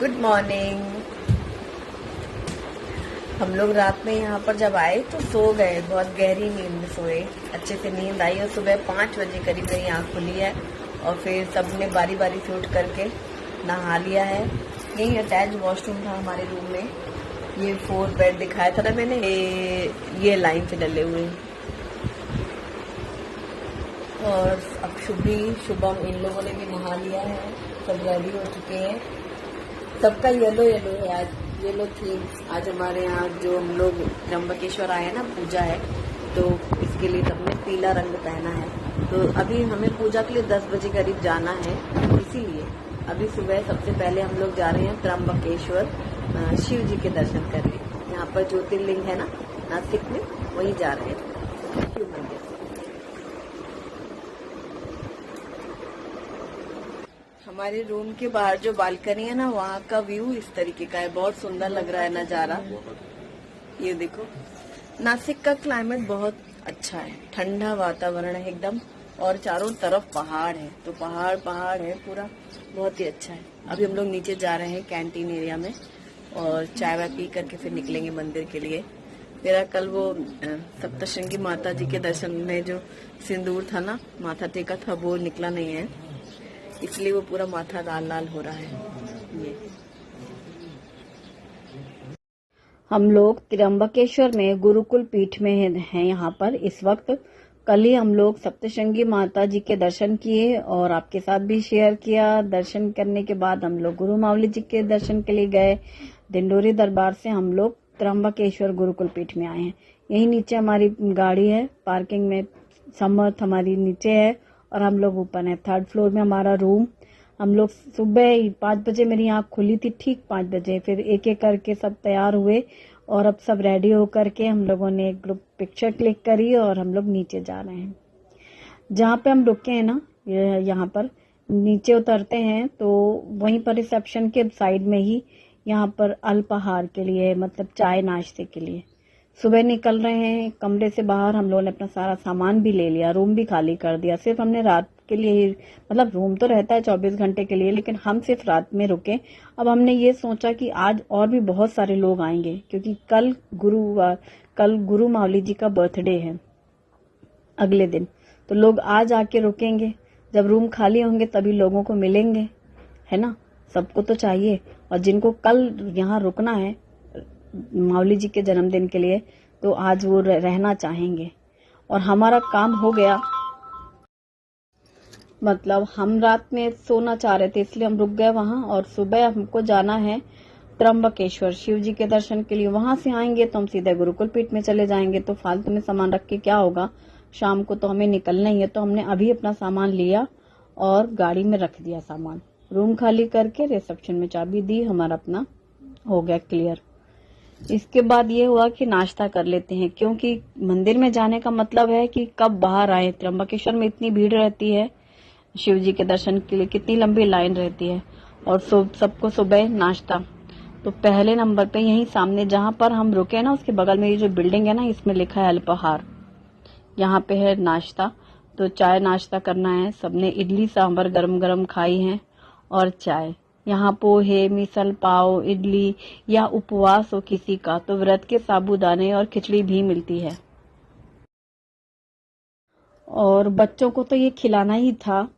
Good morning. हम लोग रात में यहाँ पर जब आए तो सो गए, बहुत गहरी नींद में सोए, अच्छे से नींद आई और सुबह 5 बजे करीब मेरी आँख खुली है और फिर सबने बारी बारी से उठ करके नहा लिया है। यही अटैच वॉशरूम था हमारे रूम में। ये 4 बेड दिखाया था ना मैंने, ये लाइन से डले हुए हैं। और अब शुभम इन लोगों ने भी नहा लिया है, सब रेडी हो चुके हैं। सबका येलो येलो है आज, येलो थीम। आज हमारे यहाँ जो हम लोग त्र्यंबकेश्वर आए हैं ना, पूजा है, तो इसके लिए सबने पीला रंग पहना है। तो अभी हमें पूजा के लिए 10 बजे करीब जाना है, इसीलिए अभी सुबह सबसे पहले हम लोग जा रहे हैं त्र्यंबकेश्वर शिव जी के दर्शन करने। यहाँ पर ज्योतिर्लिंग है ना नासिक में, वहीं जा रहे हैं शिव मंदिर। हमारे रूम के बाहर जो बालकनी है ना, वहाँ का व्यू इस तरीके का है, बहुत सुंदर लग रहा है नजारा। ये देखो, नासिक का क्लाइमेट बहुत अच्छा है, ठंडा वातावरण है एकदम, और चारों तरफ पहाड़ है, तो पहाड़ है पूरा, बहुत ही अच्छा है। अभी हम लोग नीचे जा रहे हैं कैंटीन एरिया में और चाय वाय पी करके फिर निकलेंगे मंदिर के लिए। मेरा कल वो सप्तशृंगी माता जी के दर्शन में जो सिंदूर था ना, माथा टेका था, वो निकला नहीं है, इसलिए वो पूरा माथा लाल लाल हो रहा है। ये हम लोग त्र्यंबकेश्वर में गुरुकुल पीठ में हैं यहाँ पर इस वक्त। कल ही हम लोग सप्तशृंगी माता जी के दर्शन किए और आपके साथ भी शेयर किया। दर्शन करने के बाद हम लोग गुरु मावली जी के दर्शन के लिए गए। दिंडोरी दरबार से हम लोग त्र्यंबकेश्वर गुरुकुल पीठ में आए हैं। यही नीचे हमारी गाड़ी है, पार्किंग में समर्थ हमारी नीचे है और हम लोग ऊपर हैं, 3rd फ्लोर में हमारा रूम। हम लोग सुबह 5 बजे मेरी आँख खुली थी, ठीक 5 बजे, फिर एक एक करके सब तैयार हुए और अब सब रेडी होकर के हम लोगों ने एक ग्रुप पिक्चर क्लिक करी और हम लोग नीचे जा रहे हैं। जहाँ पे हम रुके हैं ना, यहाँ पर नीचे उतरते हैं तो वहीं पर रिसेप्शन के साइड में ही यहाँ पर अल्पाहार के लिए, मतलब चाय नाश्ते के लिए सुबह निकल रहे हैं। कमरे से बाहर हम लोगों ने अपना सारा सामान भी ले लिया, रूम भी खाली कर दिया। सिर्फ हमने रात के लिए ही, मतलब रूम तो रहता है 24 घंटे के लिए, लेकिन हम सिर्फ रात में रुके। अब हमने ये सोचा कि आज और भी बहुत सारे लोग आएंगे, क्योंकि कल गुरु मावली जी का बर्थडे है अगले दिन, तो लोग आज आके रुकेंगे। जब रूम खाली होंगे तभी लोगों को मिलेंगे, है ना, सबको तो चाहिए। और जिनको कल यहाँ रुकना है मावली जी के जन्मदिन के लिए, तो आज वो रहना चाहेंगे। और हमारा काम हो गया, मतलब हम रात में सोना चाह रहे थे, इसलिए हम रुक गए वहां। और सुबह हमको जाना है त्र्यंबकेश्वर शिव जी के दर्शन के लिए। वहां से आएंगे तो हम सीधे गुरुकुल पीठ में चले जाएंगे, तो फालतू में सामान रख के क्या होगा, शाम को तो हमें निकलना ही है। तो हमने अभी अपना सामान लिया और गाड़ी में रख दिया सामान, रूम खाली करके रिसेप्शन में चाबी दी, हमारा अपना हो गया क्लियर। इसके बाद ये हुआ कि नाश्ता कर लेते हैं, क्योंकि मंदिर में जाने का मतलब है कि कब बाहर आए। त्र्यंबकेश्वर में इतनी भीड़ रहती है शिव जी के दर्शन के लिए, कितनी लंबी लाइन रहती है, और सबको सुबह नाश्ता। तो पहले नंबर पे यहीं सामने जहां पर हम रुके ना, उसके बगल में ये जो बिल्डिंग है ना, इसमें लिखा है अल्पाहार, यहाँ पे है नाश्ता। तो चाय नाश्ता करना है। सबने इडली सांभर गरम गरम खाई है और चाय। यहाँ पोहे, मिसल पाव, इडली, या उपवास हो किसी का तो व्रत के साबूदाने और खिचड़ी भी मिलती है। और बच्चों को तो ये खिलाना ही था।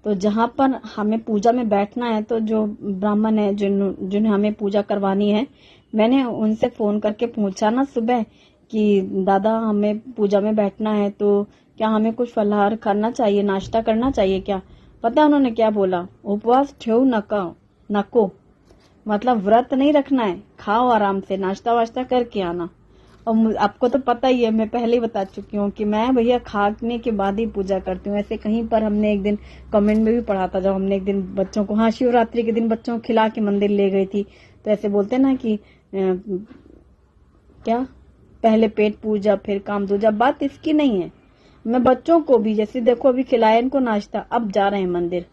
तो जहाँ पर हमें पूजा में बैठना है, तो जो ब्राह्मण है जिन्हें हमें पूजा करवानी है, मैंने उनसे फोन करके पूछा ना सुबह कि दादा हमें पूजा में बैठना है, तो क्या हमें कुछ फलाहार करना चाहिए, नाश्ता करना चाहिए क्या? पता है उन्होंने क्या बोला? उपवास ठेऊ नको, मतलब व्रत नहीं रखना है, खाओ आराम से, नाश्ता वाश्ता करके आना। और आपको तो पता ही है, मैं पहले ही बता चुकी हूँ कि मैं भैया खाने के बाद ही पूजा करती हूँ। ऐसे कहीं पर हमने एक दिन कमेंट में भी पढ़ा था, जब हमने एक दिन बच्चों को, हाँ, शिवरात्रि के दिन बच्चों को खिला के मंदिर ले गई थी, तो ऐसे बोलते ना कि क्या, पहले पेट पूजा फिर काम दूजा। बात इसकी नहीं है। मैं बच्चों को भी, जैसे देखो अभी खिलाया इनको नाश्ता, अब जा रहे हैं मंदिर।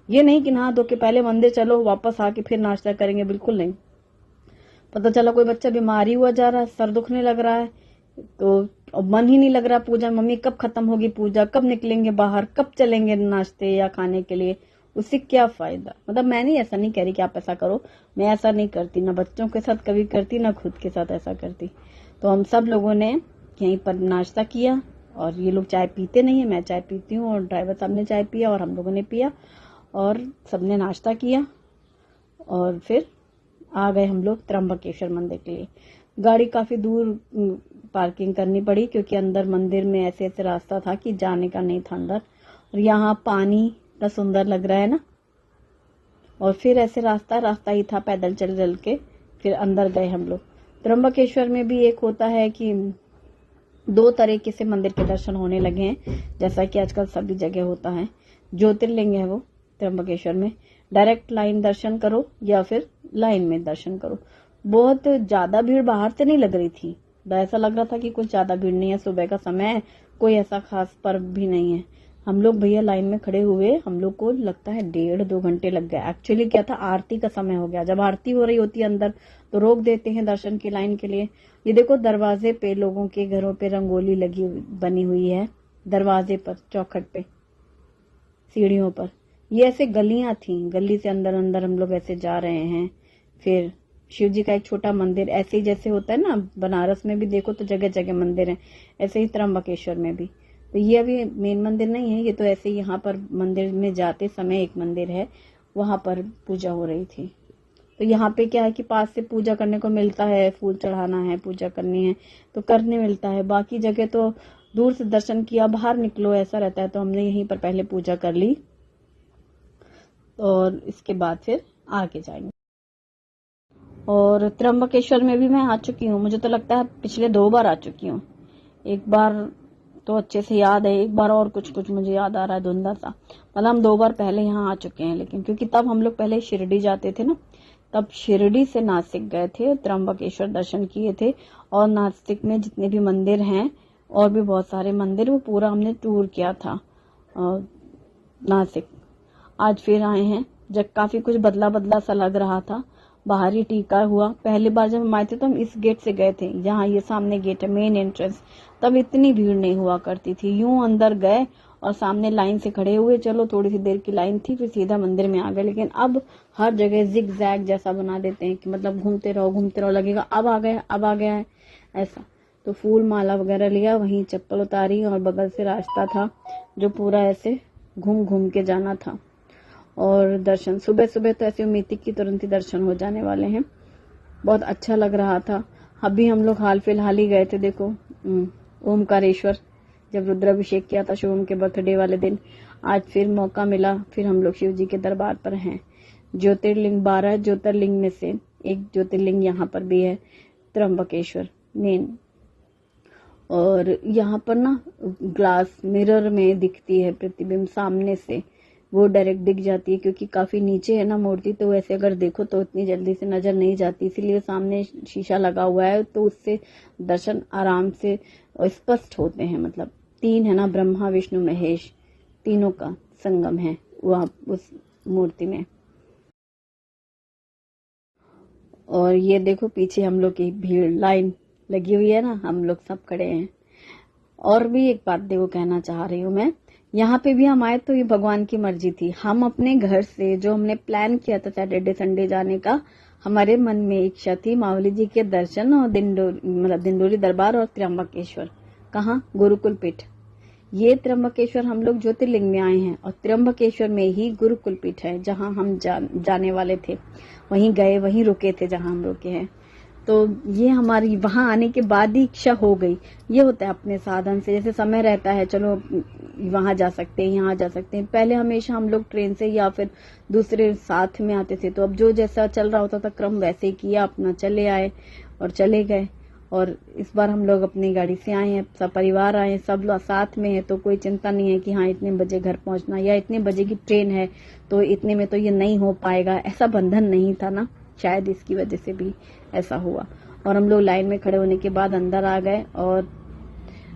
ये नहीं कि नहा धो के पहले मंदिर चलो, वापस आके फिर नाश्ता करेंगे, बिल्कुल नहीं। पता चला कोई बच्चा बीमार ही हुआ जा रहा है, सर दुखने लग रहा है, तो मन ही नहीं लग रहा पूजा। मम्मी कब खत्म होगी पूजा, कब निकलेंगे बाहर, कब चलेंगे नाश्ते या खाने के लिए, उससे क्या फायदा। मतलब मैंने ऐसा नहीं कह रही कि आप ऐसा करो, मैं ऐसा नहीं करती, ना बच्चों के साथ कभी करती ना खुद के साथ ऐसा करती। तो हम सब लोगों ने यहीं पर नाश्ता किया, और ये लोग चाय पीते नहीं है, मैं चाय पीती हूँ, और ड्राइवर साहब ने चाय पिया और हम लोगों ने पिया, और सबने नाश्ता किया, और फिर आ गए हम लोग त्र्यंबकेश्वर मंदिर के लिए। गाड़ी काफी दूर पार्किंग करनी पड़ी, क्योंकि अंदर मंदिर में ऐसे ऐसे रास्ता था कि जाने का नहीं था अंदर। और यहाँ पानी इतना सुंदर लग रहा है ना, और फिर ऐसे रास्ता ही था, पैदल चल चल के फिर अंदर गए हम लोग। त्र्यंबकेश्वर में भी एक होता है कि 2 तरीके से मंदिर के दर्शन होने लगे हैं, जैसा कि आजकल सभी जगह होता है। ज्योतिर्लिंग है वो त्र्यंबकेश्वर में, डायरेक्ट लाइन दर्शन करो या फिर लाइन में दर्शन करो। बहुत ज्यादा भीड़ बाहर से नहीं लग रही थी, ऐसा लग रहा था कि कुछ ज्यादा भीड़ नहीं है, सुबह का समय है, कोई ऐसा खास पर्व भी नहीं है। हम लोग भैया लाइन में खड़े हुए, हम लोग को लगता है 1.5-2 घंटे लग गए। एक्चुअली क्या था, आरती का समय हो गया। जब आरती हो रही होती है अंदर तो रोक देते हैं दर्शन की लाइन के लिए। ये देखो दरवाजे पे लोगों के घरों पे रंगोली बनी हुई है, दरवाजे पर, चौखट पे, सीढ़ियों पर। ये ऐसे गलियां थी, गली से अंदर अंदर हम लोग ऐसे जा रहे हैं। फिर शिव जी का एक छोटा मंदिर, ऐसे ही जैसे होता है ना बनारस में भी देखो तो जगह जगह मंदिर है, ऐसे ही त्र्यंबकेश्वर में भी। तो ये अभी मेन मंदिर नहीं है, ये तो ऐसे ही यहाँ पर मंदिर में जाते समय एक मंदिर है, वहां पर पूजा हो रही थी। तो यहाँ पे क्या है कि पास से पूजा करने को मिलता है, फूल चढ़ाना है, पूजा करनी है तो करने मिलता है। बाकी जगह तो दूर से दर्शन किया, बाहर निकलो ऐसा रहता है। तो हमने यहीं पर पहले पूजा कर ली, और इसके बाद फिर आगे जाएंगे। और त्र्यंबकेश्वर में भी मैं आ चुकी हूँ, मुझे तो लगता है पिछले 2 बार आ चुकी हूँ। एक बार तो अच्छे से याद है, एक बार और कुछ कुछ मुझे याद आ रहा है धुंधला सा। मतलब हम 2 बार पहले यहाँ आ चुके हैं, लेकिन क्योंकि तब हम लोग पहले शिरडी जाते थे ना, तब शिरडी से नासिक गए थे, त्र्यंबकेश्वर दर्शन किए थे। और नासिक में जितने भी मंदिर हैं, और भी बहुत सारे मंदिर, वो पूरा हमने टूर किया था नासिक। आज फिर आए हैं, जब काफी कुछ बदला बदला सा लग रहा था। बाहरी टीका हुआ, पहली बार जब हम आए थे तो हम इस गेट से गए थे, यहाँ ये सामने गेट है मेन एंट्रेंस। तब इतनी भीड़ नहीं हुआ करती थी, यूं अंदर गए और सामने लाइन से खड़े हुए, चलो थोड़ी सी देर की लाइन थी, फिर सीधा मंदिर में आ गए। लेकिन अब हर जगह जिग जैग जैसा बना देते हैं कि मतलब घूमते रहो, लगेगा अब आ गया, अब आ गया है ऐसा। तो फूल माला वगैरह लिया, वहीं चप्पल उतारी, और बगल से रास्ता था जो पूरा ऐसे घूम घूम के जाना था। और दर्शन सुबह सुबह तो ऐसी उम्मीद थी कि तुरंत ही दर्शन हो जाने वाले हैं, बहुत अच्छा लग रहा था। अभी हम लोग हाल फिलहाल ही गए थे, देखो ओमकारेश्वर, जब रुद्राभिषेक किया था शिवम के बर्थडे वाले दिन। आज फिर मौका मिला, फिर हम लोग शिव जी के दरबार पर हैं। ज्योतिर्लिंग 12 ज्योतिर्लिंग में से एक ज्योतिर्लिंग यहाँ पर भी है, त्र्यंबकेश्वर मेन। और यहाँ पर ना ग्लास मिरर में दिखती है प्रतिबिंब सामने से, वो डायरेक्ट दिख जाती है, क्योंकि काफी नीचे है ना मूर्ति, तो वैसे अगर देखो तो इतनी जल्दी से नजर नहीं जाती, इसीलिए सामने शीशा लगा हुआ है, तो उससे दर्शन आराम से स्पष्ट होते हैं। मतलब 3 है ना, ब्रह्मा विष्णु महेश, तीनों का संगम है वहाँ उस मूर्ति में। और ये देखो पीछे हम लोग की भीड़, लाइन लगी हुई है ना, हम लोग सब खड़े हैं। और भी एक बात देखो कहना चाह रही हूँ मैं, यहाँ पे भी हम आए तो ये भगवान की मर्जी थी। हम अपने घर से जो हमने प्लान किया था सैटरडे संडे जाने का, हमारे मन में इच्छा थी मावली जी के दर्शन और दिंडोरी दरबार और त्र्यंबकेश्वर। कहाँ? गुरुकुल पीठ। ये त्र्यंबकेश्वर हम लोग ज्योतिर्लिंग में आए हैं, और त्र्यंबकेश्वर में ही गुरुकुल पीठ है जहाँ हम जाने वाले थे। वहीं गए, वहीं रुके थे जहाँ हम रुके हैं। तो ये हमारी वहां आने के बाद ही इच्छा हो गई। ये होता है अपने साधन से, जैसे समय रहता है चलो वहां जा सकते हैं, यहाँ जा सकते हैं। पहले हमेशा हम लोग ट्रेन से या फिर दूसरे साथ में आते थे, तो अब जो जैसा चल रहा होता था क्रम वैसे ही किया, अपना चले आए और चले गए। और इस बार हम लोग अपनी गाड़ी से आए हैं, सब परिवार आए हैं, सब लोग साथ में है, तो कोई चिंता नहीं है कि हाँ इतने बजे घर पहुंचना या इतने बजे की ट्रेन है तो इतने में तो ये नहीं हो पाएगा, ऐसा बंधन नहीं था ना, शायद इसकी वजह से भी ऐसा हुआ। और हम लोग लाइन में खड़े होने के बाद अंदर आ गए और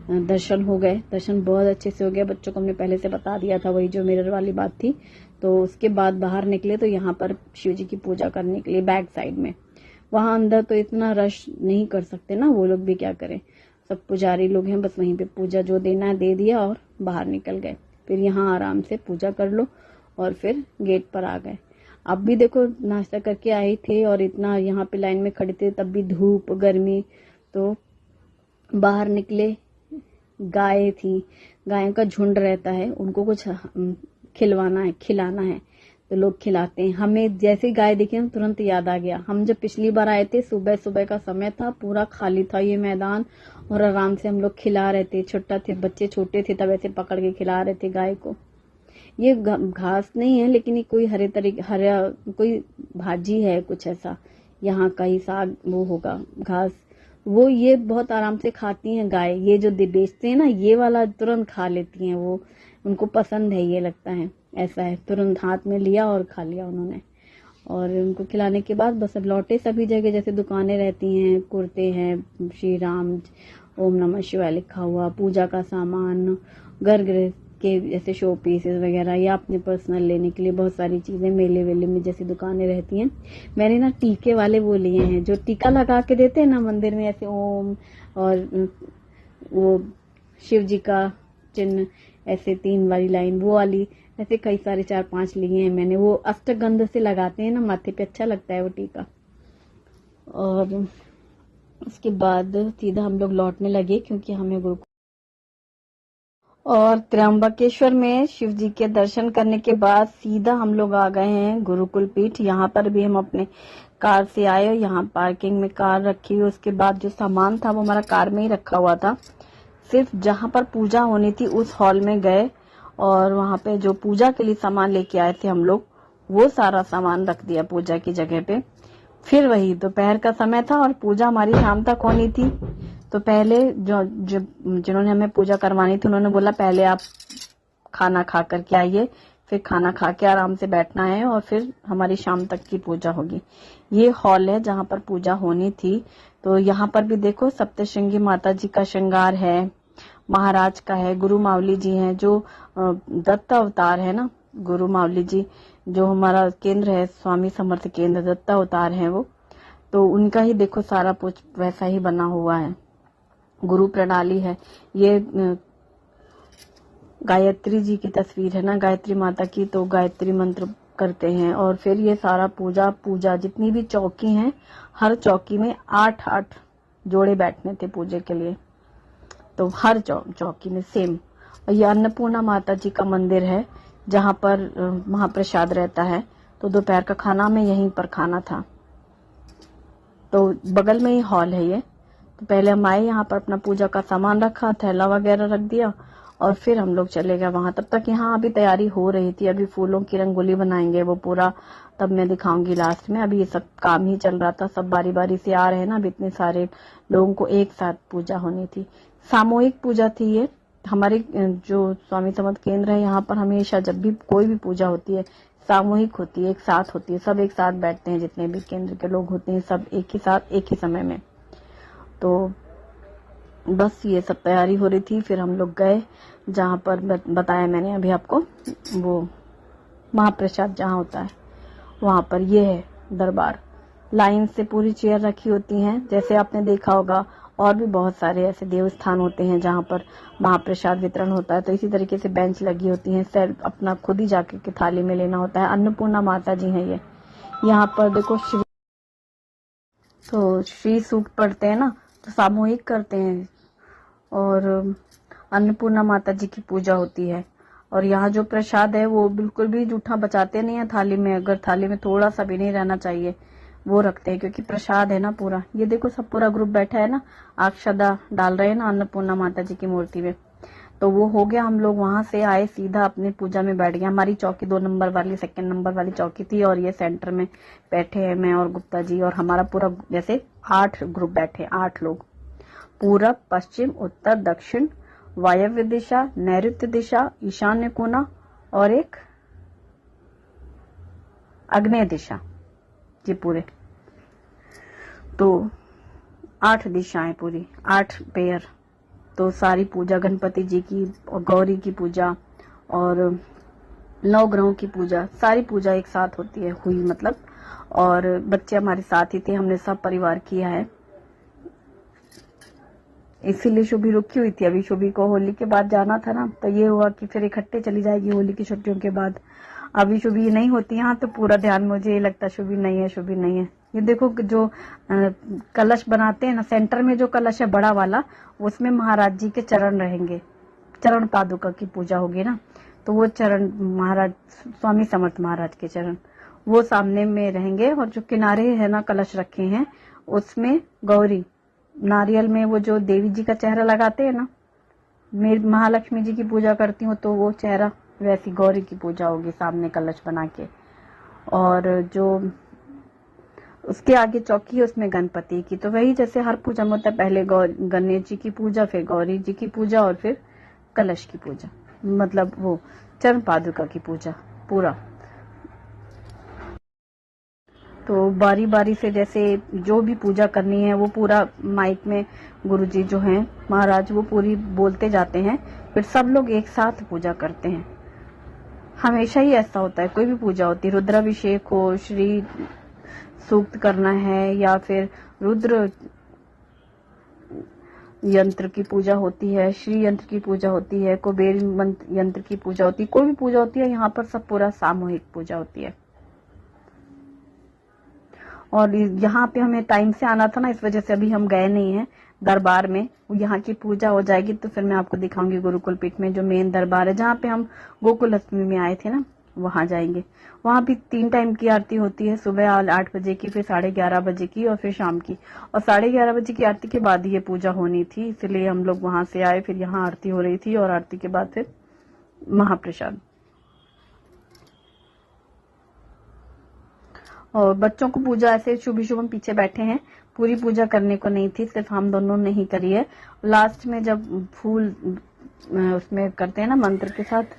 दर्शन हो गए। दर्शन बहुत अच्छे से हो गया, बच्चों को हमने पहले से बता दिया था, वही जो मिरर वाली बात थी। तो उसके बाद बाहर निकले तो यहाँ पर शिव जी की पूजा करने के लिए बैक साइड में, वहां अंदर तो इतना रश नहीं कर सकते ना, वो लोग भी क्या करें, सब पुजारी लोग हैं, बस वहीं पे पूजा जो देना है दे दिया और बाहर निकल गए। फिर यहाँ आराम से पूजा कर लो और फिर गेट पर आ गए। अब भी देखो नाश्ता करके आए थे और इतना यहाँ पे लाइन में खड़े थे, तब भी धूप गर्मी। तो बाहर निकले, गाय थी, गायों का झुंड रहता है, उनको कुछ खिलवाना है, खिलाना है, तो लोग खिलाते हैं। हमें जैसे गाय दिखी ना तुरंत याद आ गया, हम जब पिछली बार आए थे सुबह सुबह का समय था, पूरा खाली था ये मैदान और आराम से हम लोग खिला रहे थे। छोटा थे बच्चे, छोटे थे तब ऐसे पकड़ के खिला रहे थे गाय को। ये घास नहीं है लेकिन ये कोई हरा कोई भाजी है, कुछ ऐसा यहाँ का ही साग वो होगा घास, वो ये बहुत आराम से खाती हैं गाय। ये जो बेचते हैं ना ये वाला तुरंत खा लेती हैं, वो उनको पसंद है ये लगता है, ऐसा है। तुरंत हाथ में लिया और खा लिया उन्होंने। और उनको खिलाने के बाद बस लौटे सभी जगह, जैसे दुकानें रहती हैं, कुर्ते हैं, श्री राम, ओम नमः शिवाय लिखा हुआ, पूजा का सामान, घर गृह के जैसे शो पीसेस वगैरह, या अपने पर्सनल लेने के लिए बहुत सारी चीजें मेले वेले में जैसी दुकानें रहती हैं। मैंने ना टीके वाले वो लिए हैं, जो टीका लगा के देते हैं ना मंदिर में, ऐसे ओम और वो शिव जी का चिन्ह ऐसे 3 वाली लाइन वो वाली, ऐसे कई सारे 4-5 लिए हैं मैंने। वो अष्टगंध से लगाते हैं ना माथे पे, अच्छा लगता है वो टीका। और उसके बाद सीधा हम लोग लौटने लगे क्योंकि हमें गुरुकुल और त्र्यंबकेश्वर में शिव जी के दर्शन करने के बाद सीधा हम लोग आ गए हैं गुरुकुल पीठ। यहाँ पर भी हम अपने कार से आए, यहाँ पार्किंग में कार रखी। उसके बाद जो सामान था वो हमारा कार में ही रखा हुआ था। सिर्फ जहाँ पर पूजा होनी थी उस हॉल में गए और वहाँ पे जो पूजा के लिए सामान लेके आए थे हम लोग, वो सारा सामान रख दिया पूजा की जगह पे। फिर वही दोपहर का समय था और पूजा हमारी शाम तक होनी थी। तो पहले जिन्होंने हमें पूजा करवानी थी उन्होंने बोला पहले आप खाना खा करके आइए, फिर खाना खा के आराम से बैठना है और फिर हमारी शाम तक की पूजा होगी। ये हॉल है जहाँ पर पूजा होनी थी। तो यहाँ पर भी देखो सप्तशृंगी माता जी का श्रृंगार है, महाराज का है, गुरु मावली जी हैं जो दत्त अवतार है ना, गुरु मावली जी जो हमारा केंद्र है, स्वामी समर्थ केंद्र दत्त अवतार है वो, तो उनका ही देखो सारा कुछ वैसा ही बना हुआ है। गुरु प्रणाली है, ये गायत्री जी की तस्वीर है ना, गायत्री माता की, तो गायत्री मंत्र करते हैं। और फिर ये सारा पूजा जितनी भी चौकी हैं, हर चौकी में 8-8 जोड़े बैठने थे पूजे के लिए, तो हर चौकी में सेम। और ये अन्नपूर्णा माता जी का मंदिर है जहाँ पर महाप्रसाद रहता है, तो दोपहर का खाना हमें यहीं पर खाना था। तो बगल में ही हॉल है ये। तो पहले हम आए, यहाँ पर अपना पूजा का सामान रखा, थैला वगैरह रख दिया और फिर हम लोग चले गए वहां। तब तक यहाँ अभी तैयारी हो रही थी, अभी फूलों की रंगोली बनाएंगे वो पूरा, तब मैं दिखाऊंगी लास्ट में। अभी ये सब काम ही चल रहा था, सब बारी बारी से आ रहे हैं ना, अभी इतने सारे लोगों को एक साथ पूजा होनी थी। सामूहिक पूजा थी ये। हमारे जो स्वामी समर्थ केंद्र है यहाँ पर हमेशा जब भी कोई भी पूजा होती है सामूहिक होती है, एक साथ होती है, सब एक साथ बैठते हैं, जितने भी केंद्र के लोग होते हैं सब एक ही साथ एक ही समय में। तो बस ये सब तैयारी हो रही थी। फिर हम लोग गए जहाँ पर बताया मैंने अभी आपको, वो महाप्रसाद जहाँ होता है वहां पर। ये है दरबार, लाइन से पूरी चेयर रखी होती हैं, जैसे आपने देखा होगा और भी बहुत सारे ऐसे देवस्थान होते हैं जहाँ पर महाप्रसाद वितरण होता है। तो इसी तरीके से बेंच लगी होती हैं, सेल्फ अपना खुद ही जाके के थाली में लेना होता है। अन्नपूर्णा माता जी हैं ये। यहाँ पर देखो तो श्री सूक्त पढ़ते हैं ना, तो सामूहिक करते हैं और अन्नपूर्णा माता जी की पूजा होती है। और यहाँ जो प्रसाद है वो बिल्कुल भी जूठा बचाते नहीं है थाली में, अगर थाली में थोड़ा सा भी नहीं रहना चाहिए वो रखते हैं, क्योंकि प्रसाद है ना पूरा। ये देखो सब पूरा ग्रुप बैठा है ना, अक्षदा डाल रहे हैं ना अन्नपूर्णा माता जी की मूर्ति में। तो वो हो गया, हम लोग वहां से आए सीधा अपनी पूजा में बैठ गए। हमारी चौकी 2 नंबर वाली, 2nd नंबर वाली चौकी थी और ये सेंटर में बैठे हैं मैं और गुप्ता जी, और हमारा पूरा जैसे 8 ग्रुप बैठे, 8 लोग। पूरब, पश्चिम, उत्तर, दक्षिण, वायव्य दिशा, नैऋत्य दिशा, ईशान्य कोना और एक आग्नेय दिशा, ये पूरे। तो 8 दिशाएं पूरी, 8 पेयर। तो सारी पूजा गणपति जी की और गौरी की पूजा और 9 ग्रहों की पूजा, सारी पूजा एक साथ होती है, हुई मतलब। और बच्चे हमारे साथ ही थे, हमने सब परिवार किया है, इसीलिए शुभी रुकी हुई थी। अभी शुभी को होली के बाद जाना था ना, तो ये हुआ कि फिर इकट्ठे चली जाएगी होली की छुट्टियों के बाद। अभी शुभी नहीं होती यहाँ, तो पूरा ध्यान मुझे ये लगता शुभी नहीं है, शुभी नहीं है। ये देखो कि जो कलश बनाते हैं ना, सेंटर में जो कलश है बड़ा वाला, उसमें महाराज जी के चरण रहेंगे, चरण पादुका की पूजा होगी ना, तो वो चरण महाराज स्वामी समर्थ महाराज के चरण वो सामने में रहेंगे। और जो किनारे है ना कलश रखे हैं, उसमें गौरी, नारियल में वो जो देवी जी का चेहरा लगाते हैं ना, मैं महालक्ष्मी जी की पूजा करती हूँ तो वो चेहरा वैसी गौरी की पूजा होगी सामने कलश बना के। और जो उसके आगे चौकी है उसमें गणपति की, तो वही जैसे हर पूजा में होता है, पहले गणेश जी की पूजा, फिर गौरी जी की पूजा, और फिर कलश की पूजा, मतलब वो चरण पादुका की पूजा पूरा। तो बारी बारी से जैसे जो भी पूजा करनी है वो पूरा माइक में गुरुजी जो हैं महाराज वो पूरी बोलते जाते हैं, फिर सब लोग एक साथ पूजा करते हैं। हमेशा ही ऐसा होता है, कोई भी पूजा होती है, रुद्राभिषेक हो, श्री सूक्त करना है, या फिर रुद्र यंत्र की पूजा होती है, श्री यंत्र की पूजा होती है, कुबेर यंत्र की पूजा होती है, कोई भी पूजा होती है, यहाँ पर सब पूरा सामूहिक पूजा होती है। और यहाँ पे हमें टाइम से आना था ना, इस वजह से अभी हम गए नहीं हैं दरबार में। यहाँ की पूजा हो जाएगी तो फिर मैं आपको दिखाऊंगी गुरुकुल पीठ में जो मेन दरबार है, जहाँ पे हम गोकुल अष्टमी में आए थे ना, वहां जाएंगे। वहां भी 3 टाइम की आरती होती है, सुबह 8 बजे की, फिर 11:30 बजे की, और फिर शाम की। और 11:30 बजे की आरती के बाद ही ये पूजा होनी थी, इसलिए हम लोग वहां से आए, फिर यहाँ आरती हो रही थी, और आरती के बाद फिर महाप्रसाद। और बच्चों को पूजा ऐसे शुभ शुभ हम पीछे बैठे हैं, पूरी पूजा करने को नहीं थी, सिर्फ हम दोनों ने ही करी है। लास्ट में जब फूल उसमें करते हैं ना मंत्र के साथ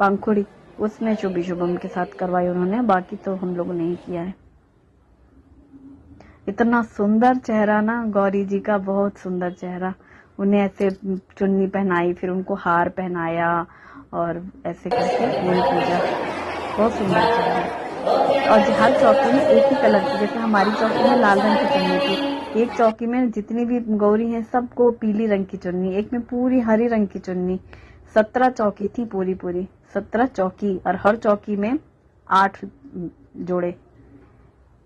पंखुड़ी, उसमें शुभ शुभम के साथ करवाई उन्होंने, बाकी तो हम लोगों ने ही किया है। इतना सुंदर चेहरा ना गौरी जी का, बहुत सुंदर चेहरा। उन्हें ऐसे चुन्नी पहनाई, फिर उनको हार पहनाया, और ऐसे करके वही पूजा, बहुत सुंदर चेहरा। और हर चौकी में एक ही कलर की, जैसे हमारी चौकी में लाल रंग की चुन्नी थी, एक चौकी में जितनी भी गौरी हैं सबको पीली रंग की चुन्नी, एक में पूरी हरी रंग की चुन्नी। 17 चौकी थी, पूरी 17 चौकी, और हर चौकी में 8 जोड़े,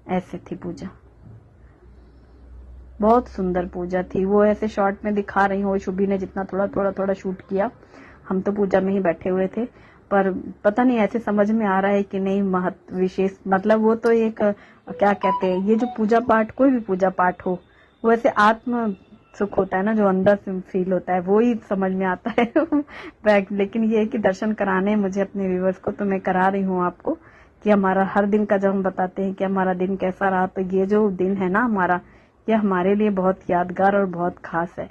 ऐसे थी पूजा। बहुत सुंदर पूजा थी। वो ऐसे शॉर्ट में दिखा रही हूँ, शुभी ने जितना थोड़ा शूट किया, हम तो पूजा में ही बैठे हुए थे, पर पता नहीं ऐसे समझ में आ रहा है कि नहीं महत्व विशेष, मतलब वो तो एक क्या कहते हैं, ये जो पूजा पाठ, कोई भी पूजा पाठ हो, वो ऐसे आत्म सुख होता है ना, जो अंदर से फील होता है, वो ही समझ में आता है। लेकिन ये है कि दर्शन कराने मुझे अपने व्यूवर्स को, तो मैं करा रही हूँ आपको, कि हमारा हर दिन का जब हम बताते हैं कि हमारा दिन कैसा रहा, तो ये जो दिन है ना हमारा, ये हमारे लिए बहुत यादगार और बहुत खास है।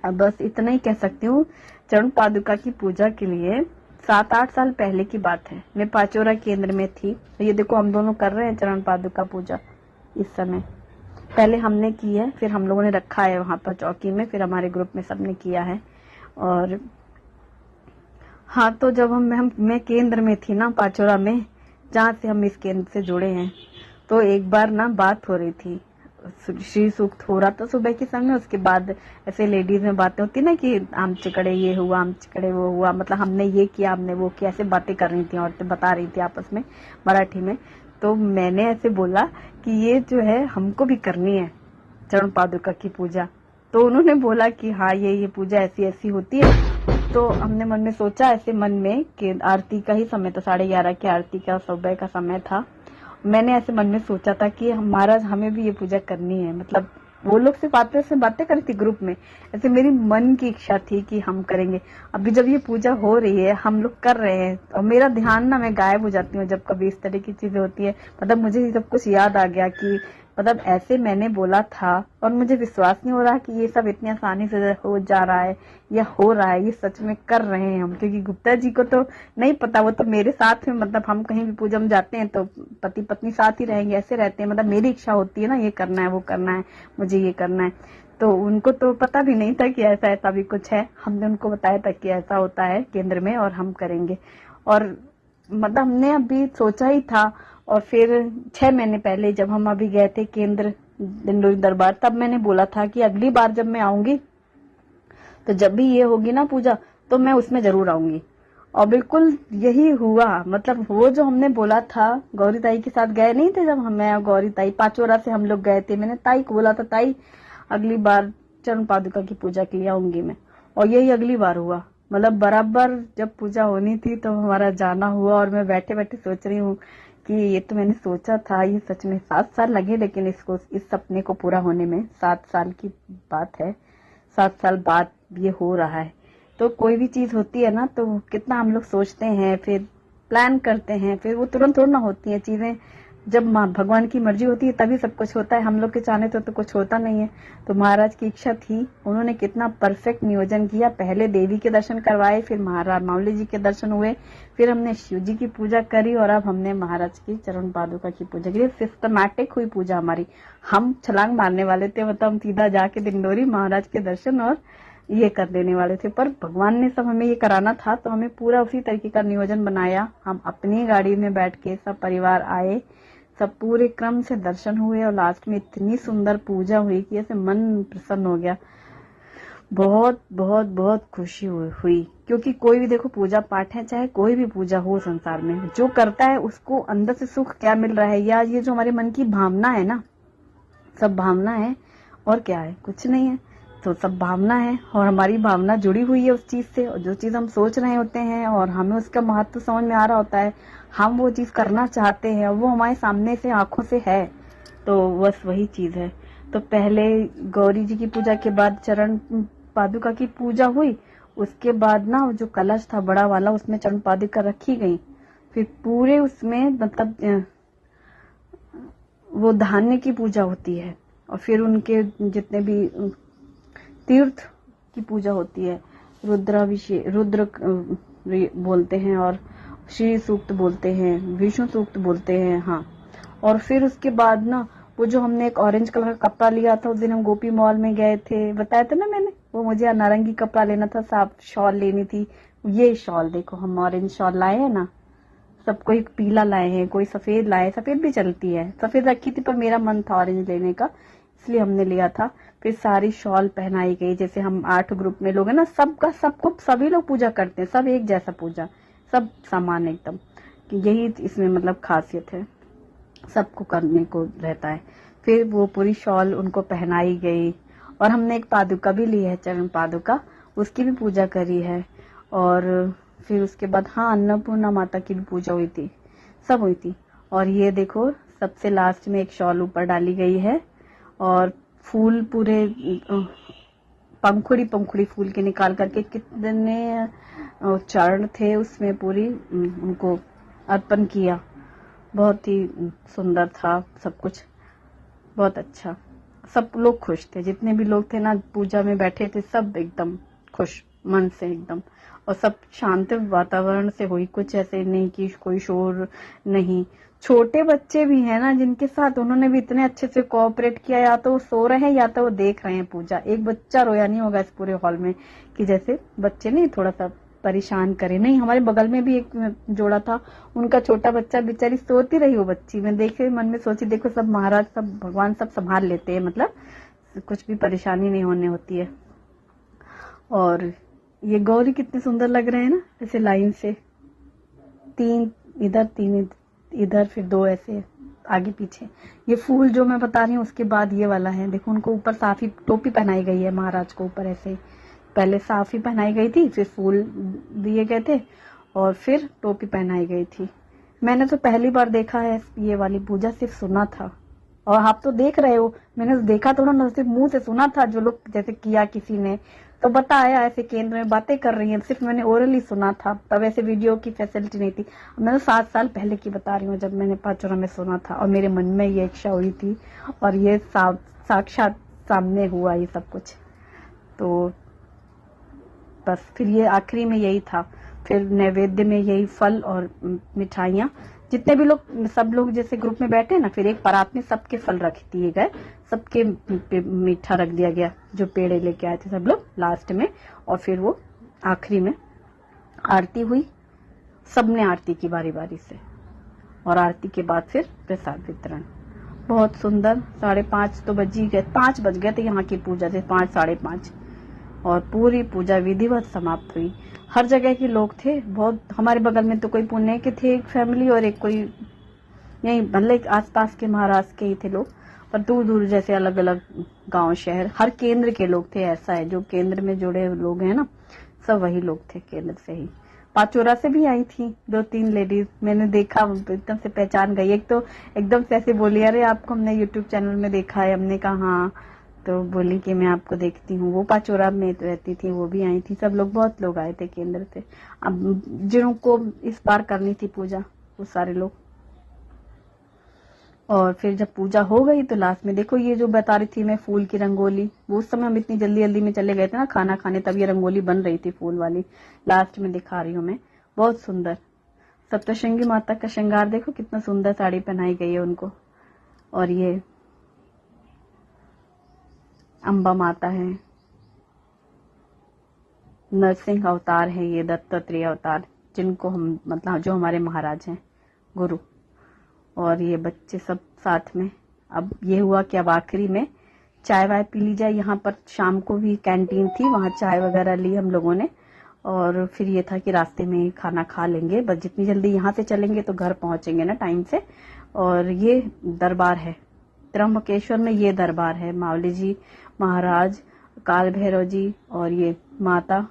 अब बस इतना ही कह सकती हूँ। चरण पादुका की पूजा के लिए 7-8 साल पहले की बात है, मैं पाचोरा केंद्र में थी। तो ये देखो हम दोनों कर रहे हैं चरण पादुका पूजा इस समय। पहले हमने की है, फिर हम लोगों ने रखा है वहां पर चौकी में, फिर हमारे ग्रुप में सबने किया है। और हाँ, तो जब मैं केंद्र में थी ना, पाचोरा में, जहाँ से हम इस केंद्र से जुड़े हैं, तो एक बार ना बात हो रही थी, श्री सूक्त हो रहा था सुबह के समय। उसके बाद ऐसे लेडीज में बातें होती ना कि आम चिकड़े ये हुआ, आम चिकड़े वो हुआ, मतलब हमने ये किया, हमने वो किया, ऐसे बातें कर रही थी, औरतें बता रही थी आपस में मराठी में। तो मैंने ऐसे बोला कि ये जो है हमको भी करनी है चरण पादुका की पूजा। तो उन्होंने बोला कि हाँ, ये पूजा ऐसी ऐसी होती है। तो हमने मन में सोचा ऐसे मन में कि आरती का ही समय था, 11:30 की आरती का सुबह का समय था। मैंने ऐसे मन में सोचा था कि हमें भी ये पूजा करनी है, मतलब वो लोग से बातें करी थी ग्रुप में, ऐसे मेरी मन की इच्छा थी कि हम करेंगे। अभी जब ये पूजा हो रही है, हम लोग कर रहे हैं, और मेरा ध्यान ना, मैं गायब हो जाती हूँ जब कभी इस तरह की चीजें होती है। मतलब मुझे सब कुछ याद आ गया कि मतलब ऐसे मैंने बोला था, और मुझे विश्वास नहीं हो रहा कि ये सब इतनी आसानी से हो जा रहा है या हो रहा है, ये सच में कर रहे हैं हम। क्योंकि गुप्ता जी को तो नहीं पता, वो तो मेरे साथ में, मतलब हम कहीं भी पूजा में जाते हैं तो पति पत्नी साथ ही रहेंगे, ऐसे रहते हैं। मतलब मेरी इच्छा होती है ना, ये करना है, वो करना है, मुझे ये करना है, तो उनको तो पता भी नहीं था कि ऐसा भी कुछ है। हमने उनको बताया था कि ऐसा होता है केंद्र में और हम करेंगे। और मतलब हमने अभी सोचा ही था। और फिर 6 महीने पहले जब हम अभी गए थे केंद्र दिंडोरी दरबार, तब मैंने बोला था कि अगली बार जब मैं आऊंगी, तो जब भी ये होगी ना पूजा, तो मैं उसमें जरूर आऊंगी। और बिल्कुल यही हुआ। मतलब वो जो हमने बोला था, गौरी ताई के साथ गए नहीं थे जब हमें और गौरी ताई पाचोरा से हम लोग गए थे, मैंने ताई को बोला था ताई अगली बार चरण पादुका की पूजा के लिए आऊंगी मैं, और यही अगली बार हुआ। मतलब बराबर जब पूजा होनी थी तो हमारा जाना हुआ। और मैं बैठे बैठे सोच रही हूँ कि ये तो मैंने सोचा था, ये सच में 7 साल लगे, लेकिन इसको इस सपने को पूरा होने में 7 साल की बात है। 7 साल बाद ये हो रहा है। तो कोई भी चीज होती है ना तो कितना हम लोग सोचते हैं, फिर प्लान करते हैं, फिर वो तुरंत थोड़ा ना होती है चीजें। जब भगवान की मर्जी होती है तभी सब कुछ होता है, हम लोग के चाहने तो कुछ होता नहीं है। तो महाराज की इच्छा थी, उन्होंने कितना परफेक्ट नियोजन किया। पहले देवी के दर्शन करवाए, फिर महाराज मावली जी के दर्शन हुए, फिर हमने शिव जी की पूजा करी, और अब हमने महाराज की चरण पादुका की पूजा की। सिस्टमैटिक हुई पूजा हमारी। हम छलांग मारने वाले थे, मतलब हम सीधा जाके दिंडोरी महाराज के दर्शन और ये कर देने वाले थे, पर भगवान ने सब हमें ये कराना था तो हमें पूरा उसी तरीके का नियोजन बनाया। हम अपनी गाड़ी में बैठ के सब परिवार आए, सब पूरे क्रम से दर्शन हुए, और लास्ट में इतनी सुंदर पूजा हुई कि ऐसे मन प्रसन्न हो गया। बहुत बहुत बहुत खुशी हुई। क्योंकि कोई भी देखो पूजा पाठ है, चाहे कोई भी पूजा हो संसार में, जो करता है उसको अंदर से सुख क्या मिल रहा है, या ये जो हमारे मन की भावना है ना, सब भावना है और क्या है, कुछ नहीं है। तो सब भावना है, और हमारी भावना जुड़ी हुई है उस चीज से, और जो चीज हम सोच रहे होते हैं और हमें उसका महत्व समझ में आ रहा होता है, हम वो चीज करना चाहते हैं, और वो हमारे सामने से आंखों से है, तो बस वही चीज है। तो पहले गौरी जी की पूजा के बाद चरण पादुका की पूजा हुई, उसके बाद ना जो कलश था बड़ा वाला, उसमें चरण पादुका रखी गई। फिर पूरे उसमें मतलब वो धान्य की पूजा होती है, और फिर उनके जितने भी तीर्थ की पूजा होती है, रुद्राभिषेक, रुद्र बोलते हैं, और श्री सूक्त बोलते हैं, विष्णु सूक्त बोलते हैं। हाँ, और फिर उसके बाद ना वो जो हमने एक ऑरेंज कलर का कपड़ा लिया था, उस दिन हम गोपी मॉल में गए थे, बताया था ना मैंने, वो मुझे नारंगी कपड़ा लेना था, साफ शॉल लेनी थी। ये शॉल देखो, हम ऑरेंज शॉल लाए हैं ना, सब कोई पीला लाए हैं, कोई सफेद लाए, सफेद भी चलती है, सफेद रखी थी पर मेरा मन था ऑरेंज लेने का, इसलिए हमने लिया था। फिर सारी शॉल पहनाई गई, जैसे हम 8 ग्रुप में लोग हैं ना, सबका सबको सभी लोग पूजा करते हैं, सब एक जैसा पूजा, सब समान एकदम, कि यही इसमें मतलब खासियत है, सबको करने को रहता है। फिर वो पूरी शॉल उनको पहनाई गई, और हमने एक पादुका भी ली है, चरण पादुका, उसकी भी पूजा करी है। और फिर उसके बाद हाँ, अन्नपूर्णा माता की भी पूजा हुई थी, सब हुई थी। और ये देखो सबसे लास्ट में एक शॉल ऊपर डाली गई है, और फूल पूरे पंखुड़ी पंखुड़ी फूल के निकाल करके, कितने चरण थे उसमें, पूरी उनको अर्पण किया। बहुत ही सुंदर था सब कुछ, बहुत अच्छा। सब लोग खुश थे, जितने भी लोग थे ना पूजा में बैठे थे, सब एकदम खुश मन से एकदम, और सब शांत वातावरण से हुई, कुछ ऐसे नहीं कि कोई शोर नहीं। छोटे बच्चे भी हैं ना जिनके साथ, उन्होंने भी इतने अच्छे से कोऑपरेट किया, या तो वो सो रहे हैं या तो वो देख रहे हैं पूजा। एक बच्चा रोया नहीं होगा इस पूरे हॉल में, कि जैसे बच्चे नहीं थोड़ा सा परेशान करे, नहीं। हमारे बगल में भी एक जोड़ा था, उनका छोटा बच्चा, बेचारी सोती रही वो बच्ची, मैं देखे मन में सोची देखो सब महाराज, सब भगवान सब संभाल लेते हैं, मतलब कुछ भी परेशानी नहीं होने होती है। और ये गौरी कितने सुंदर लग रहे हैं ना, ऐसे लाइन से, 3 इधर 3 इधर, फिर 2 ऐसे आगे पीछे। ये फूल जो मैं बता रही हूँ उसके बाद ये वाला है, देखो उनको ऊपर साफी टोपी पहनाई गई है महाराज को ऊपर, ऐसे पहले साफी पहनाई गई थी, फिर फूल दिए गए थे, और फिर टोपी पहनाई गई थी। मैंने तो पहली बार देखा है ये वाली पूजा, सिर्फ सुना था, और आप तो देख रहे हो, मैंने देखा थोड़ा ना, सिर्फ मुंह से सुना था, जो लोग जैसे किया किसी ने तो बताया, ऐसे केंद्र में बातें कर रही हैं, सिर्फ मैंने ओरली सुना था, तब ऐसे वीडियो की फैसिलिटी नहीं थी। मैं तो 7 साल पहले की बता रही हूँ, जब मैंने पाचोरा में सुना था, और मेरे मन में ये इच्छा हुई थी, और ये साक्षात सामने हुआ ये सब कुछ। तो बस फिर ये आखिरी में यही था, फिर नैवेद्य में यही फल और मिठाइयाँ, जितने भी लोग, सब लोग जैसे ग्रुप में बैठे ना, फिर एक परात में सबके फल रख दिए गए, सबके मीठा रख दिया गया, जो पेड़े लेके आए थे सब लोग लास्ट में, और फिर वो आखिरी में आरती हुई, सबने आरती की बारी बारी से, और आरती के बाद फिर प्रसाद वितरण। बहुत सुंदर। 5:30 तो बज ही गए, 5 बज गए थे यहाँ की पूजा से, 5 साढ़े 5, और पूरी पूजा विधिवत समाप्त हुई। हर जगह के लोग थे, बहुत हमारे बगल में तो कोई पुणे के थे एक फैमिली, और एक कोई यही मतलब आसपास के महाराष्ट्र के ही थे लोग, पर दूर दूर जैसे अलग अलग गांव शहर हर केंद्र के लोग थे। ऐसा है जो केंद्र में जुड़े लोग हैं ना, सब वही लोग थे केंद्र से ही। पाचोरा से भी आई थी 2-3 लेडीज, मैंने देखा एकदम से पहचान गई। एक तो एकदम से ऐसे बोली, अरे आपको हमने यूट्यूब चैनल में देखा है। हमने कहा हाँ, तो बोली कि मैं आपको देखती हूँ। वो पाचोरा में रहती थी, वो भी आई थी। सब लोग, बहुत लोग आए थे केंद्र से। अब जिनको इस बार करनी थी पूजा, वो सारे लोग। और फिर जब पूजा हो गई तो लास्ट में देखो ये जो बता रही थी मैं, फूल की रंगोली, वो उस समय हम इतनी जल्दी जल्दी में चले गए थे ना खाना खाने, तब ये रंगोली बन रही थी फूल वाली। लास्ट में दिखा रही हूँ मैं, बहुत सुंदर। सप्तशृंगी माता का श्रृंगार देखो, कितना सुंदर साड़ी पहनाई गई है उनको। और ये अम्बा माता है, नरसिंह अवतार है, ये दत्तात्रेय अवतार, जिनको हम मतलब जो हमारे महाराज हैं, गुरु। और ये बच्चे सब साथ में। अब ये हुआ कि अब आखिरी में चाय वाय पी ली जाए। यहाँ पर शाम को भी कैंटीन थी, वहां चाय वगैरह ली हम लोगों ने। और फिर ये था कि रास्ते में खाना खा लेंगे, बस जितनी जल्दी यहाँ से चलेंगे तो घर पहुंचेंगे ना टाइम से। और ये दरबार है त्र्यंबकेश्वर में, ये दरबार है। मावली जी महाराज, काल भैरव जी, और ये माता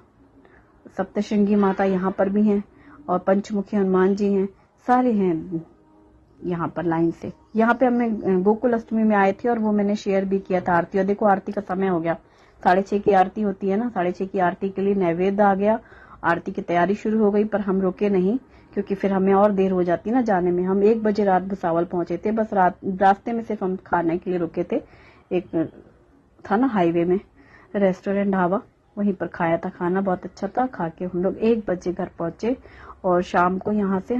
सप्तशृंगी माता यहाँ पर भी हैं, और पंचमुखी हनुमान जी हैं, सारे हैं यहाँ पर लाइन से। यहाँ पे हमें गोकुल अष्टमी में आए थे, और वो मैंने शेयर भी किया था आरती। और देखो आरती का समय हो गया, 6:30 की आरती होती है ना, 6:30 की आरती के लिए नैवेद्य आ गया, आरती की तैयारी शुरू हो गई। पर हम रुके नहीं, क्योंकि फिर हमें और देर हो जाती ना जाने में। हम 1 बजे रात भुसावल पहुंचे थे, बस रास्ते में सिर्फ हम खाने के लिए रुके थे। एक था ना हाईवे में रेस्टोरेंट ढाबा, वहीं पर खाया था खाना, बहुत अच्छा था। खा के हम लोग 1 बजे घर पहुंचे, और शाम को यहाँ से